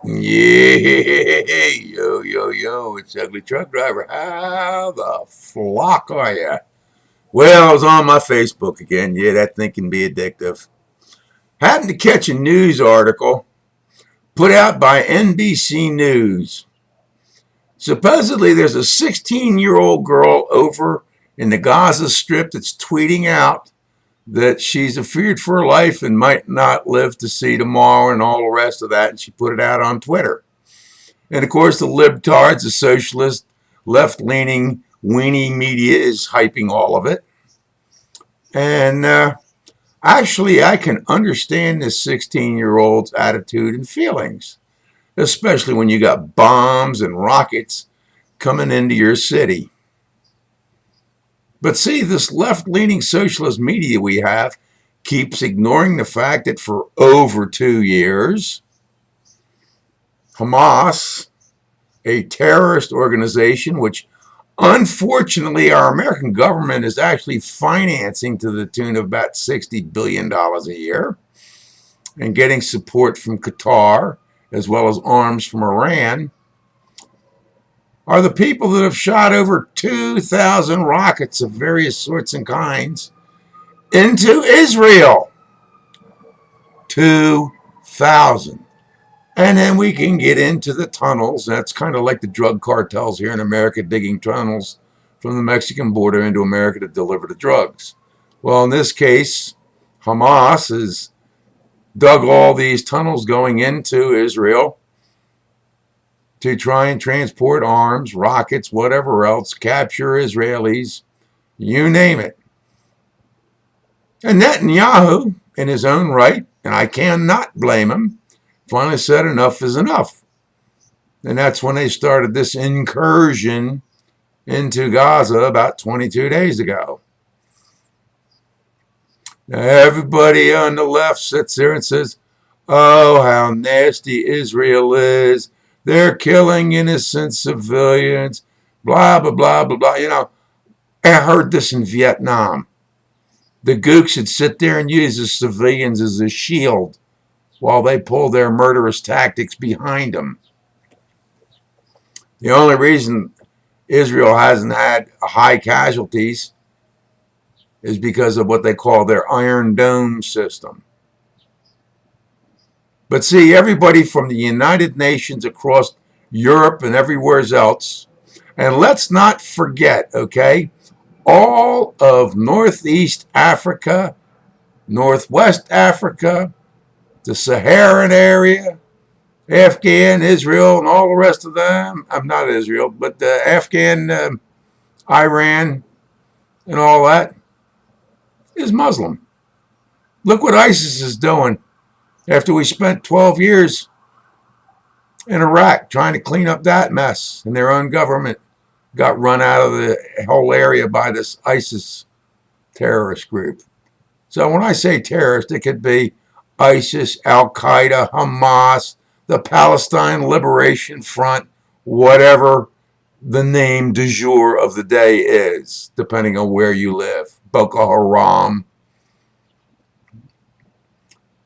Yeah, yo, it's Ugly Truck Driver. How the flock are you? Well, I was on my Facebook again. Yeah, that thing can be addictive. Happened to catch a news article put out by NBC News. Supposedly, there's a 16-year-old girl over in the Gaza Strip that's tweeting out that she's afeared for her life and might not live to see tomorrow and all the rest of that. And she put it out on Twitter. And of course, the libtards, the socialist, left leaning, weenie media is hyping all of it. And actually, I can understand this 16-year-old's attitude and feelings, especially when you got bombs and rockets coming into your city. But see, this left leaning socialist media we have keeps ignoring the fact that for over 2 years, Hamas, a terrorist organization which unfortunately our American government is actually financing to the tune of about $60 billion a year and getting support from Qatar as well as arms from Iran, are the people that have shot over 2,000 rockets of various sorts and kinds into Israel. 2,000. And then we can get into the tunnels. That's kind of like the drug cartels here in America digging tunnels from the Mexican border into America to deliver the drugs. Well, in this case, Hamas has dug all these tunnels going into Israel to try and transport arms, rockets, whatever else, capture Israelis, you name it. And Netanyahu, in his own right, and I cannot blame him, finally said enough is enough. And that's when they started this incursion into Gaza about 22 days ago. Now, everybody on the left sits there and says, oh, how nasty Israel is. They're killing innocent civilians, blah, blah, blah, blah, blah. You know, I heard this in Vietnam. The gooks would sit there and use the civilians as a shield while they pull their murderous tactics behind them. The only reason Israel hasn't had high casualties is because of what they call their Iron Dome system. But see, everybody from the United Nations across Europe and everywhere else, and let's not forget, okay, all of Northeast Africa, Northwest Africa, the Saharan area, Afghan, Israel, and all the rest of them. I'm not Israel, but Afghan, Iran, and all that is Muslim. Look what ISIS is doing after we spent 12 years in Iraq trying to clean up that mess, and their own government got run out of the whole area by this ISIS terrorist group. So when I say terrorist, it could be ISIS, Al-Qaeda, Hamas, the Palestine Liberation Front, whatever the name du jour of the day is, depending on where you live. Boko Haram.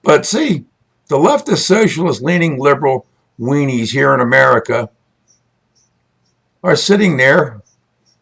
But see, the leftist socialist leaning liberal weenies here in America are sitting there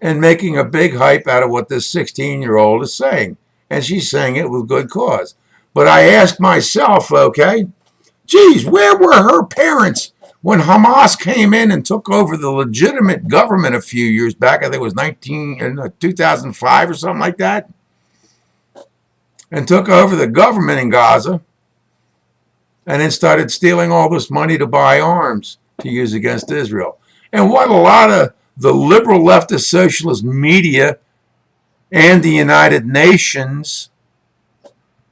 and making a big hype out of what this 16-year-old is saying. And she's saying it with good cause. But I asked myself, okay, geez, where were her parents when Hamas came in and took over the legitimate government a few years back? I think it was 2005 or something like that. And took over the government in Gaza and then started stealing all this money to buy arms to use against Israel. And what a lot of the liberal leftist socialist media and the United Nations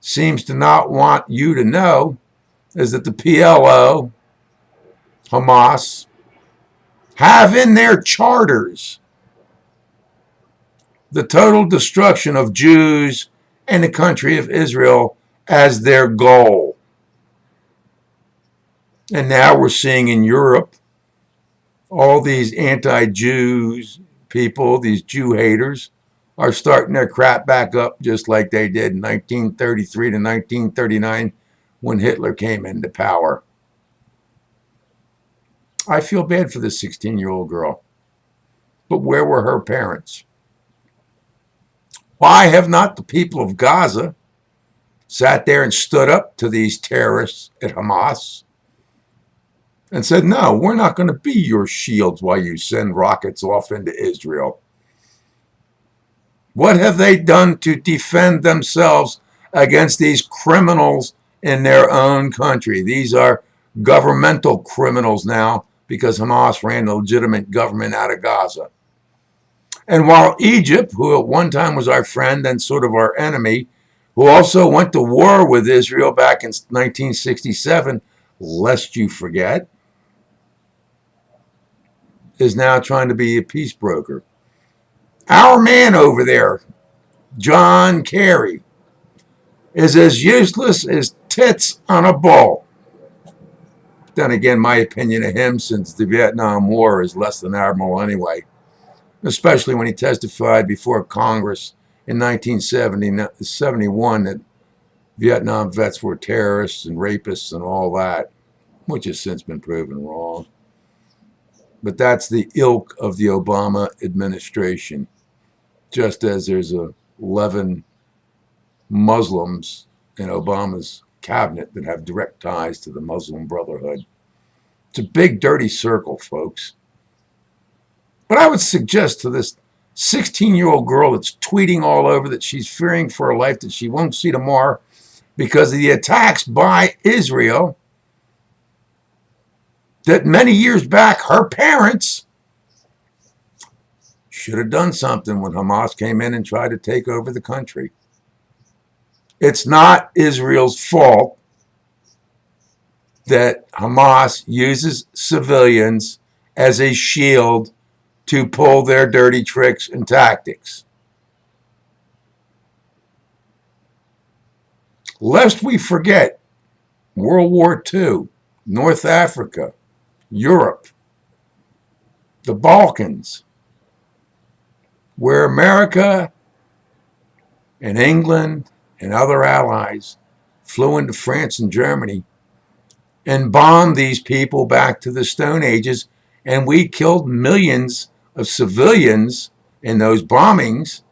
seems to not want you to know is that the PLO, Hamas, have in their charters the total destruction of Jews and the country of Israel as their goal. And now we're seeing in Europe all these anti-Jews people, these Jew haters, are starting their crap back up just like they did in 1933 to 1939 when Hitler came into power. I feel bad for this 16-year-old girl. But where were her parents? Why have not the people of Gaza sat there and stood up to these terrorists at Hamas and said, no, we're not going to be your shields while you send rockets off into Israel? What have they done to defend themselves against these criminals in their own country? These are governmental criminals now because Hamas ran the legitimate government out of Gaza. And while Egypt, who at one time was our friend and sort of our enemy, who also went to war with Israel back in 1967, lest you forget, is now trying to be a peace broker. Our man over there, John Kerry, is as useless as tits on a bull. Then again, my opinion of him since the Vietnam War is less than admirable anyway, especially when he testified before Congress in 1971 that Vietnam vets were terrorists and rapists and all that, which has since been proven wrong. But that's the ilk of the Obama administration, just as there's 11 Muslims in Obama's cabinet that have direct ties to the Muslim Brotherhood. It's a big, dirty circle, folks. But I would suggest to this 16-year-old girl that's tweeting all over that she's fearing for her life, that she won't see tomorrow because of the attacks by Israel, that many years back her parents should have done something when Hamas came in and tried to take over the country. It's not Israel's fault that Hamas uses civilians as a shield to pull their dirty tricks and tactics. Lest we forget, World War II, North Africa, Europe, the Balkans, where America and England and other allies flew into France and Germany and bombed these people back to the Stone Ages, and we killed millions of civilians in those bombings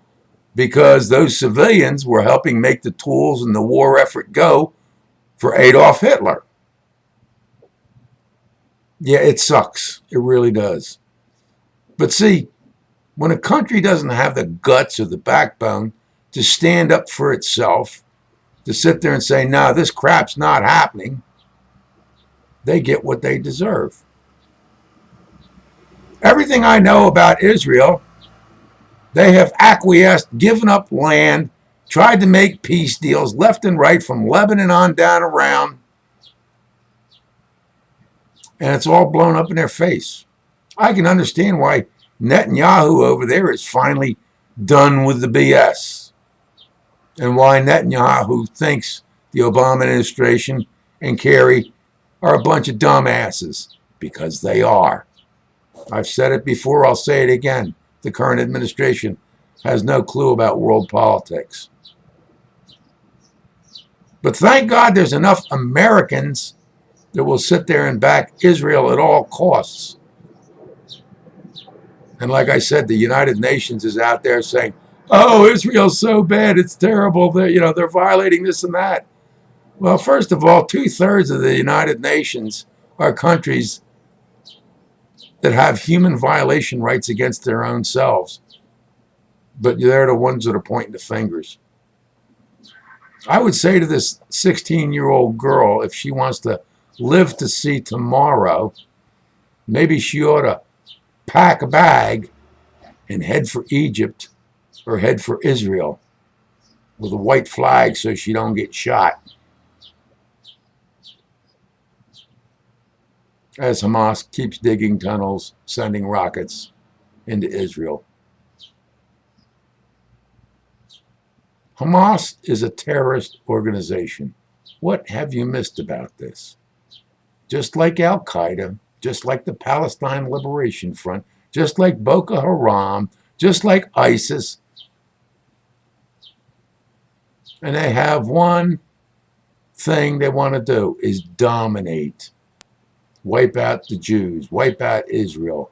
because those civilians were helping make the tools and the war effort go for Adolf Hitler. Yeah, it sucks. It really does. But see, when a country doesn't have the guts or the backbone to stand up for itself, to sit there and say, no, this crap's not happening, they get what they deserve. Everything I know about Israel, they have acquiesced, given up land, tried to make peace deals left and right from Lebanon on down around, and it's all blown up in their face. I can understand why Netanyahu over there is finally done with the BS, and why Netanyahu thinks the Obama administration and Kerry are a bunch of dumbasses, because they are. I've said it before, I'll say it again. The current administration has no clue about world politics. But thank God there's enough Americans that will sit there and back Israel at all costs. And like I said, the United Nations is out there saying, oh, Israel's so bad, it's terrible, they're violating this and that. Well, first of all, 2/3 of the United Nations are countries that have human violation rights against their own selves. But they're the ones that are pointing the fingers. I would say to this 16-year-old girl, if she wants to live to see tomorrow, maybe she ought to pack a bag and head for Egypt or head for Israel with a white flag so she don't get shot. As Hamas keeps digging tunnels, sending rockets into Israel. Hamas is a terrorist organization. What have you missed about this? Just like Al-Qaeda, just like the Palestine Liberation Front, just like Boko Haram, just like ISIS. And they have one thing they want to do, is dominate. Wipe out the Jews. Wipe out Israel.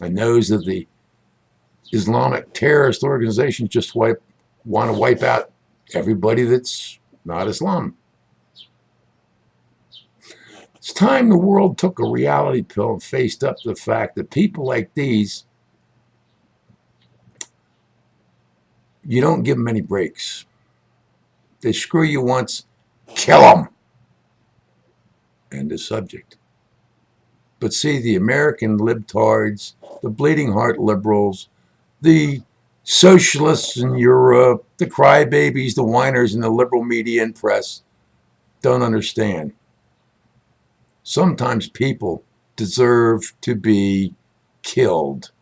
And those of the Islamic terrorist organizations just want to wipe out everybody that's not Islam. It's time the world took a reality pill and faced up to the fact that people like these, you don't give them any breaks. They screw you once, kill them. End of subject. But see, the American libtards, the bleeding heart liberals, the socialists in Europe, the crybabies, the whiners in the liberal media and press don't understand. Sometimes people deserve to be killed,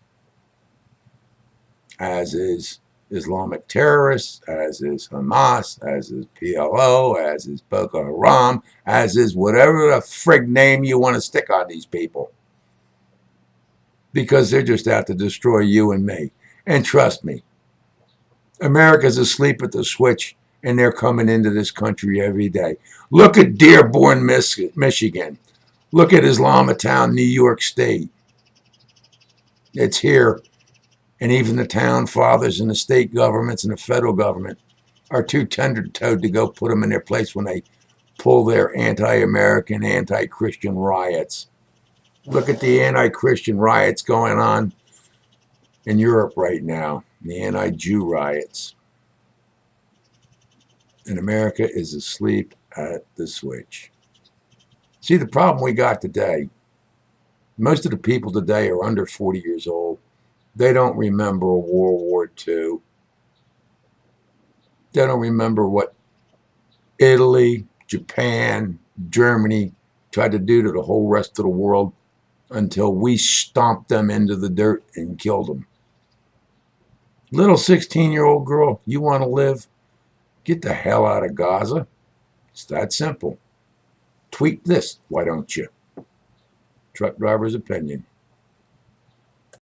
as is Islamic terrorists, as is Hamas, as is PLO, as is Boko Haram, as is whatever the frig name you want to stick on these people. Because they're just out to destroy you and me. And trust me, America's asleep at the switch, and they're coming into this country every day. Look at Dearborn, Michigan. Look at Islamatown, New York State. It's here. And even the town fathers and the state governments and the federal government are too tender-toed to go put them in their place when they pull their anti-American, anti-Christian riots. Look at the anti-Christian riots going on in Europe right now, the anti-Jew riots. And America is asleep at the switch. See, the problem we got today, most of the people today are under 40 years old. They don't remember World War II. They don't remember what Italy, Japan, Germany tried to do to the whole rest of the world until we stomped them into the dirt and killed them. Little 16-year-old girl, you want to live? Get the hell out of Gaza. It's that simple. Tweet this, why don't you? Truck driver's opinion.